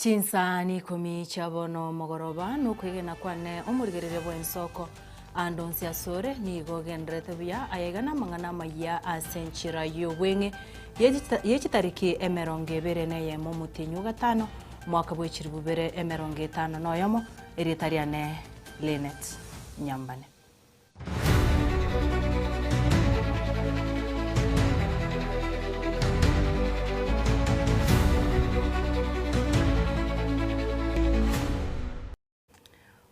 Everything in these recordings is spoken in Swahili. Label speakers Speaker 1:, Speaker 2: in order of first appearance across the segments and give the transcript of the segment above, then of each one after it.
Speaker 1: Chinsani kumi chabono mogoroba nukwigena kwane omurigerere bwensoko andonsi asore nigo gendrete bya ayegana mangana maya asenchira yobwenge yechitariki emeronge bere neye mu mutinyu gatano mwaka bwechiri bubere emeronge 5 noyomo eritariane Linet Nyambane.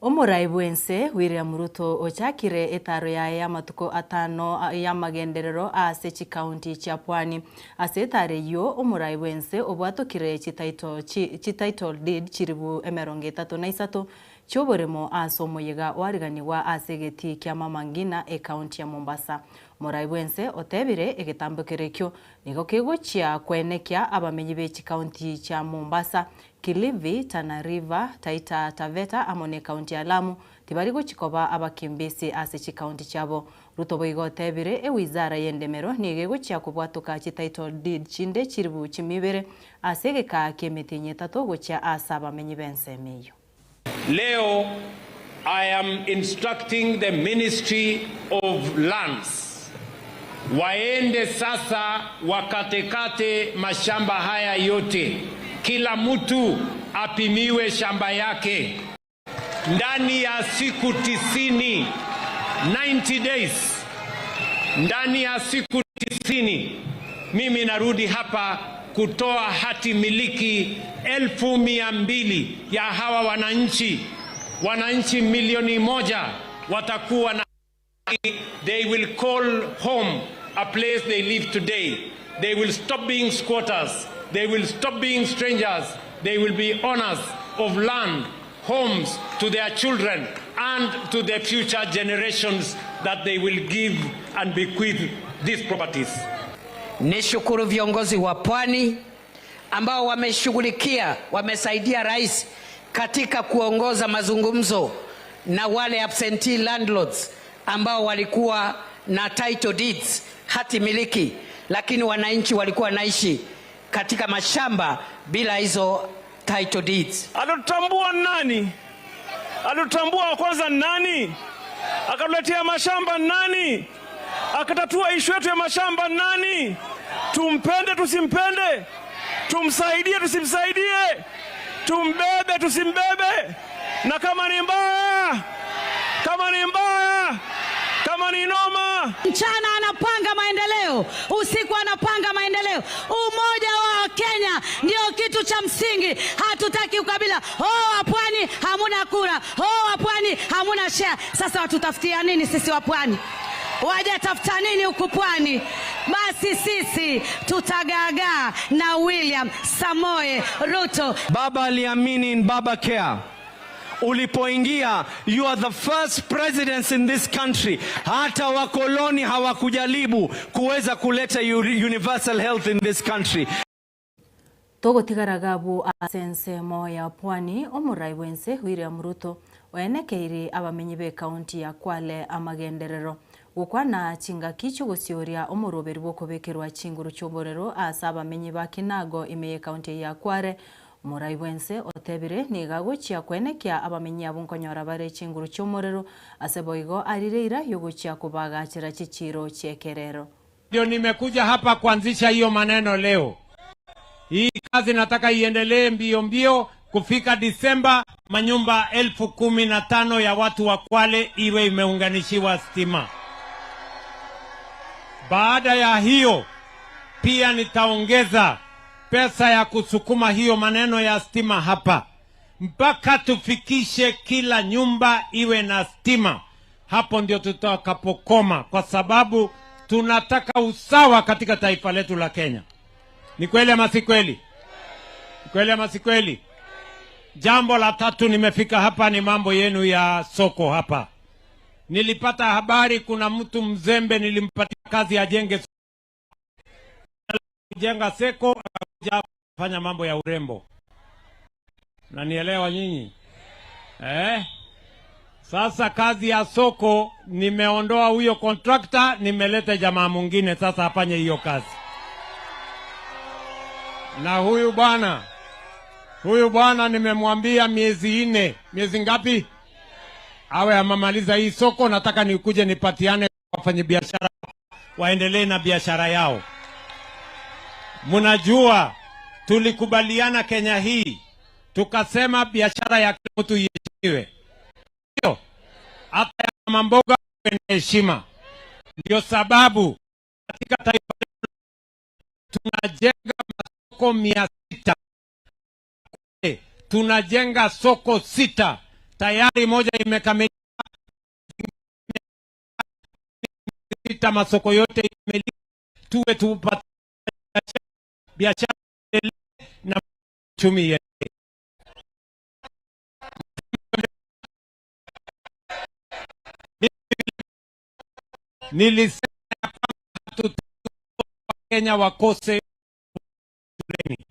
Speaker 1: Omurai bwense William Ruto ochakire etaro ya matuko atano ya magenderero ase chikaunti cha Pwani ase etare yo omurai bwense obwatokire chititle deed chiribu emeronge 33 choboremo aso moyega wariganiwa ase geti kya mamangina county ya Mombasa. Murai bwense otebire egetambukirekyo nigo kegochia kwenekya abamenyi be county cha Mombasa, Kilifi, Tana River, Taita Taveta amone county ya Lamu tibari gochikoba abakimbisi ase county chabo. Ruto boigo otebire wizara yendemero nigegochia kubwatuka title deed chinde chiribu chimibere ase geka kemetinye tato gochia asa abamenyi bense meyo.
Speaker 2: Leo I am instructing the Ministry of Lands waende sasa wakatekate mashamba haya yote, kila mtu apimiwe shamba yake ndani ya siku 90, 90 days. Ndani ya siku 90 mimi narudi hapa kutoa hati miliki 1,200 ya hawa wananchi milioni 1 watakuwa na. They will call home a place they live today. They will stop being squatters. They will stop being strangers. They will be owners of land, homes to their children and to the future generations that they will give and bequeath these properties.
Speaker 3: Nishukuru viongozi wa Pwani ambao wamesaidia rais katika kuongoza mazungumzo na wale absentee landlords ambao walikuwa na title deeds, hati miliki, lakini wananchi walikuwa naishi katika mashamba bila hizo title deeds.
Speaker 4: Alitambua nani? Alitambua kwanza nani? Akatuletea mashamba nani? Akatatua issue yetu ya mashamba nani? Tumpende tusimpende, tumsaidie tusimsaidie, tumbebe tusimbebe, na kama ni mbaya, kama ni noma.
Speaker 5: Mchana anapanga maendeleo, usiku anapanga maendeleo. Umoja wa Kenya ndio kitu cha msingi. Hatutaki ukabila. Wa Pwani hamuna kura, wa Pwani hamuna share. Sasa watutafutia nini sisi wa Pwani? Waje tafuta nini huku Pwani? Basi sisi tutagagaa na William Samoei Ruto.
Speaker 6: Baba aliamini in Baba Care. Ulipoingia, you are the first presidents in this country. Hata wakoloni hawakujaribu kuweza kuleta universal health in this country.
Speaker 1: Togo tigaragabu asense moya Pwani omurai bwense William Ruto oenekeire abamenyi be county ya Kwale amagenderero gukwana chinga kicho gosioria omuroberi bokobekerwa chinguru choborero asa abamenyi ba Kinago imeye county ya Kware. Murai bwense otebire nigagochia kwenekya abamenyi abunkonyora bare chinguru chomorero aseboigo arireira yogochia kubagachira chichiro chekerero.
Speaker 2: Ndio nimekuja hapa kuanzisha hiyo maneno leo. Hii kazi nataka iendelee mbio kufika Disemba manyumba 15,000 ya watu wa Kwale iwe imeunganishiwa stima. Baada ya hiyo pia nitaongeza pesa ya kusukuma hiyo maneno ya stima hapa mpaka tufikishe kila nyumba iwe na stima. Hapo ndio tutakapokoma, kwa sababu tunataka usawa katika taifa letu la Kenya. Ni kweli ama si kweli? Ni kweli ama si kweli? Jambo la tatu nimefika hapa ni mambo yenu ya soko hapa. Nilipata habari kuna mtu mzembe nilimpatia kazi ajenge jenga seko akaja kufanya mambo ya urembo. Na nielewa nyinyi? Sasa kazi ya soko nimeondoa huyo contractor, nimeleta jamaa mwingine sasa afanye hiyo kazi. Na huyu bwana Huyu bwana nimemwambia miezi 4. Miezi ngapi? Awe amamaliza hii soko, nataka nikuje nipatiane wafanye biashara waendelee na biashara yao. Mnajua tulikubaliana Kenya hii, tukasema biashara ya kila mtu iheshimiwe. Ndio. Hata ya mama mboga ina heshima. Ndio sababu katika taifa tunajenga masoko 600. Tunajenga soko 6. Tayari moja imekamilika. 6 masoko yote imekamilika. Tuwe tupate biashara na uchumi yetu. Nilisema kwamba Kenya wakose shuleni.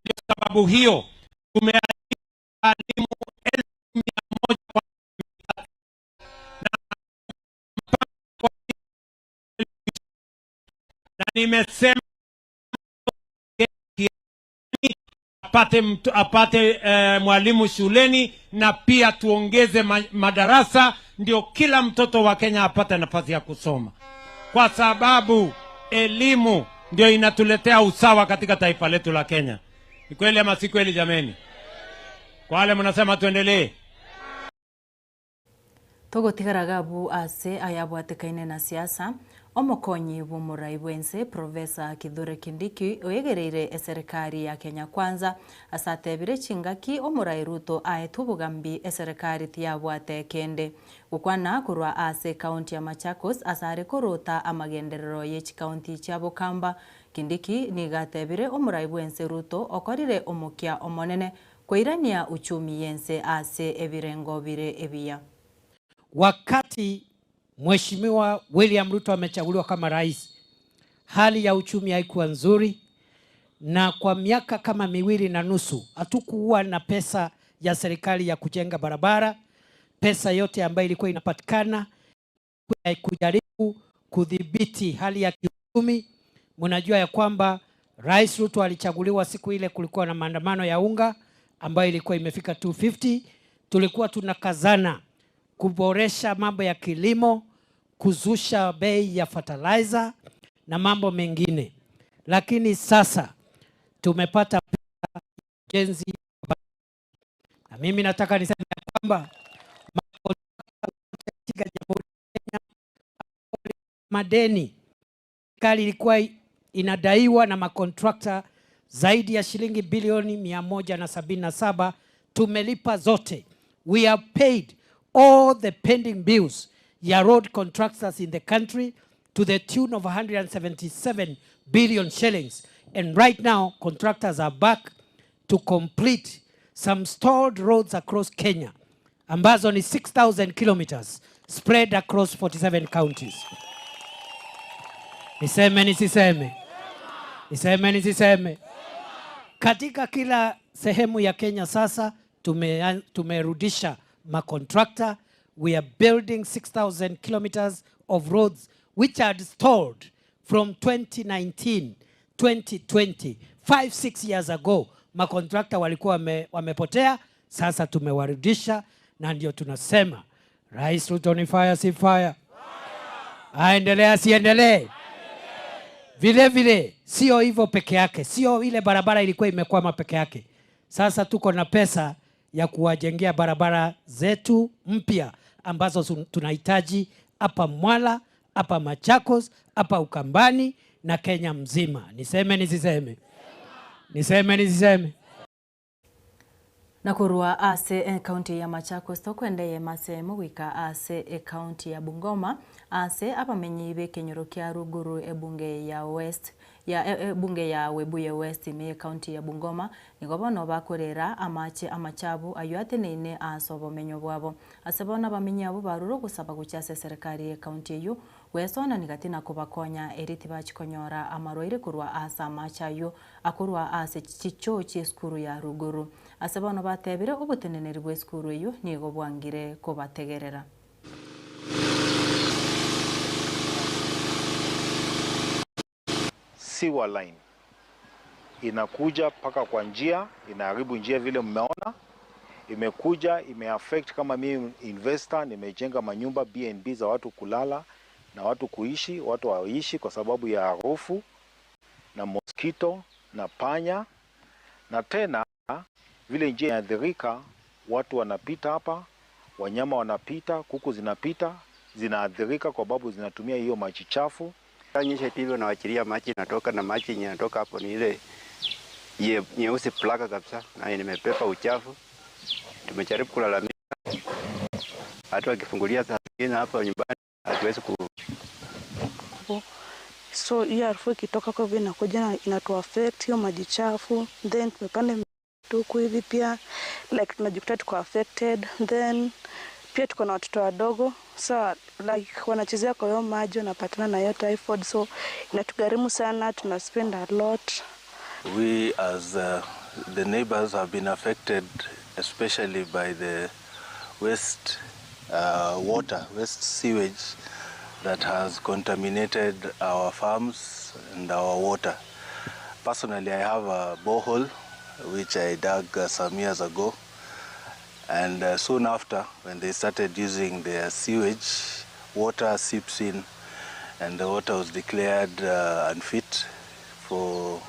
Speaker 2: Ndio sababu hiyo tumeajiri walimu 1,100 kwa na nimesema apate mwalimu shuleni, na pia tuongeze madarasa ndio kila mtoto wa Kenya apate nafasi ya kusoma, kwa sababu elimu ndio inatuletea usawa katika taifa letu la Kenya. Ni kweli ama si kweli jameni? Kwa wale mnasema tuendelee.
Speaker 1: Togotigaraga bu ase ayabwatekaine na siasa omokonyi b'umurai bwense Profesa Kithure Kindiki oyegereire serikali ya Kenya Kwanza asatebire chingaki omurai Ruto aetubugambi serikali tiyabwate kende gukwana kurwa ase county ya Machakos asare kuruta amagenderero yechi county cha Bukamba. Kindiki nigatebire omurai bwense Ruto okorire omukia omonene koirania uchumi yense ase ebirengo bire ebia.
Speaker 3: Wakati Mheshimiwa William Ruto amechaguliwa kama rais, hali ya uchumi haikuwa nzuri, na kwa miaka kama 2.5 hatukuwa na pesa ya serikali ya kujenga barabara. Pesa yote ambayo ilikuwa inapatikana kujaribu kudhibiti hali ya kiuchumi. Mnajua ya kwamba Rais Ruto alichaguliwa siku ile kulikuwa na maandamano ya unga ambayo ilikuwa imefika 250. Tulikuwa tunakazana kuboresha mambo ya kilimo, kuzusha bei ya fertilizer na mambo mengine. Lakini sasa tumepata ujenzi, na mimi nataka niseme kwamba madeni serikali ilikuwa inadaiwa na makontrakta zaidi ya shilingi bilioni 177. Tumelipa zote. We have paid all the pending bills ya road contractors in the country to the tune of 177 billion shillings. And right now, contractors are back to complete some stalled roads across Kenya, ambazo ni 6,000 kilometers spread across 47 counties. Niseme nisiseme? Niseme nisiseme? Katika kila sehemu ya Kenya sasa tumerudisha macontractor. We are building 6,000 kilometers of roads which are stalled from 2019, 2020, 5-6 years ago. Macontractor walikuwa wamepotea, sasa tumewarudisha, na ndio tunasema Rais Ruto ni fire si fire. Aendelea siendelee. Vile vile sio hivyo peke yake, sio ile barabara ilikuwa imekwama peke yake. Sasa tuko na pesa ya kuwajengea barabara zetu mpya ambazo tunahitaji hapa Mwala, hapa Machakos, hapa Ukambani na Kenya mzima. Niseme nisiseme? Niseme nisiseme?
Speaker 1: Nakurua ase county ya Machakos tokwendeye masemo wika ase county ya Bungoma ase abamenyibe kenyoro kya ruguru ebunge ya West ya bunge ya Webuye West me county ya Bungoma nigobono bakorera amache amachabu ayuateneine asobo menyo bwabo asebona bamenyabo baruro gusaba gucyase serikali ya county yo wesona nigatina kubakonya eriti bachikonyora amaroire kurwa asa amachayo akurwa ase chicho cyeskuru ya ruguru asebona batebire obuteneneri bweskuru yo nigo bwangire kubategerera.
Speaker 7: Sewer line inakuja paka kwa njia, inaharibu njia vile mmeona. Imekuja imeaffect, kama mimi investor nimejenga manyumba B&B za watu kulala na watu kuishi, watu waishi kwa sababu ya harufu na mosquito na panya. Na tena vile njia inaathirika, watu wanapita hapa, wanyama wanapita, kuku zinapita, zinaathirika kwa sababu zinatumia hiyo maji chafu.
Speaker 8: Nyesha hivyo na wachilia maji natoka, na maji yenye natoka hapo ni ile nyeusi plaka kabisa, na nimepepa uchafu. Tumejaribu kulalamika, hata wakifungulia saa zingine hapa nyumbani hatuwezi ku.
Speaker 9: So hiyo harufu ikitoka kwa hivyo inakuja inatu affect hiyo maji chafu, then tumepanda tuku hivi pia like tunajikuta tuko affected, then pia tuko na watoto wadogo, so like wanachezea kwa hiyo maji wanapatana na hiyo typhoid, so inatugharimu sana, tuna spend a lot.
Speaker 10: We as the neighbors have been affected especially by the waste waste sewage that has contaminated our farms and our water. Personally, I have a borehole which I dug some years ago, and soon after, when they started using their sewage, water seeps in, and the water was declared unfit for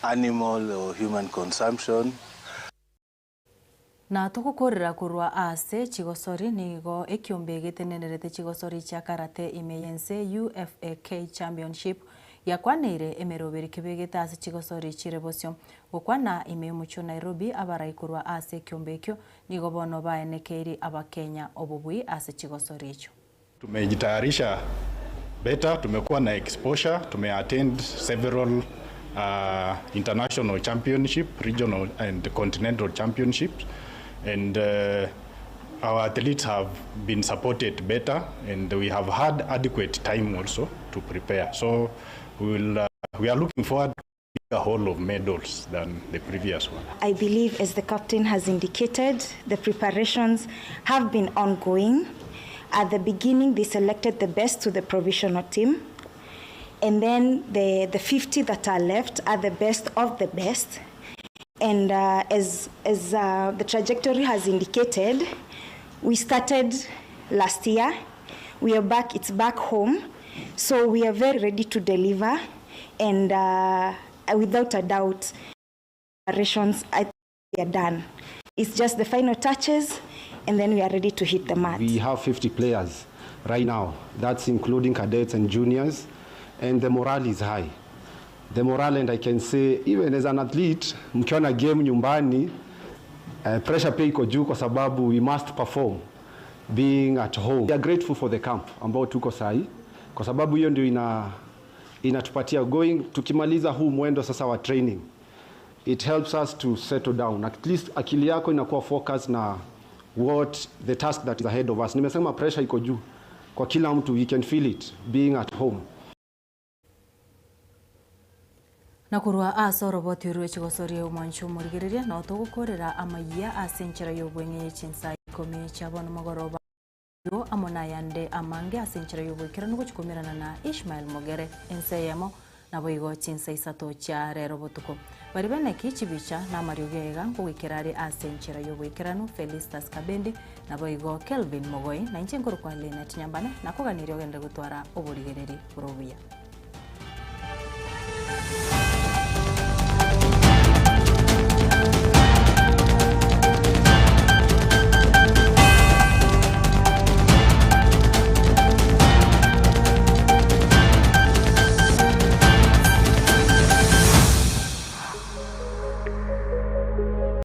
Speaker 10: animal or human consumption.
Speaker 1: Na tukukorera kurwa ase chigosori nigo ekiombe gitenenerete chigosori cha karate imeyense UFAK Championship yakwanire emeroberi kibegete ase chigosori chirebosio gukwana imemucho Nairobi abaraikurwa ase kiombekyo nigo bono baenekeri abakenya obubui ase chigosori icho.
Speaker 11: Tumejitayarisha beta, tumekuwa na exposure, tumeattend several international championship, regional and continental championships, and our athletes have been supported better, and we have had adequate time also to prepare. So we are looking forward to a haul of medals than the previous one.
Speaker 12: I believe, as the captain has indicated, the preparations have been ongoing. At the beginning, they selected the best to the provisional team, and then the 50 that are left are the best of the best. And as the trajectory has indicated, we started last year. We are back, it's back home. So we are very ready to deliver. And without a doubt, preparations are done. It's just the final touches, and then we are ready to hit the mat.
Speaker 13: We have 50 players right now. That's including cadets and juniors. And the morale is high. The morale, and I can say, even as an athlete, mkiona game nyumbani, pressure pia iko juu kwa sababu we must perform being at home. We are grateful for the camp ambao tuko sahi, kwa sababu hiyo ndio inatupatia going. Tukimaliza huu mwendo sasa wa training, it helps us to settle down. At least akili yako inakuwa focus na what the task that is ahead of us. Nimesema pressure iko juu kwa kila mtu, you can feel it being at home.
Speaker 1: Nakurwa aso roboti urwe chigosori umanchu murigereria no tugukorera amaya asenchera yobwenye chinsa ikomi chabona magoroba yo amona yande amange asenchera yobwekera nuko chikomerana na Ishmael Mogere enseyemo nabo igo chinsa isato cha rero botuko bari bene kichibicha na mariogega ngwikirari asenchera yobwekerano Felistas Kabendi nabo igo Kelvin Mogoi na inchenkoro kwa Lena Tinyambane nakoganiri ogende gutwara oburigereri burobuya.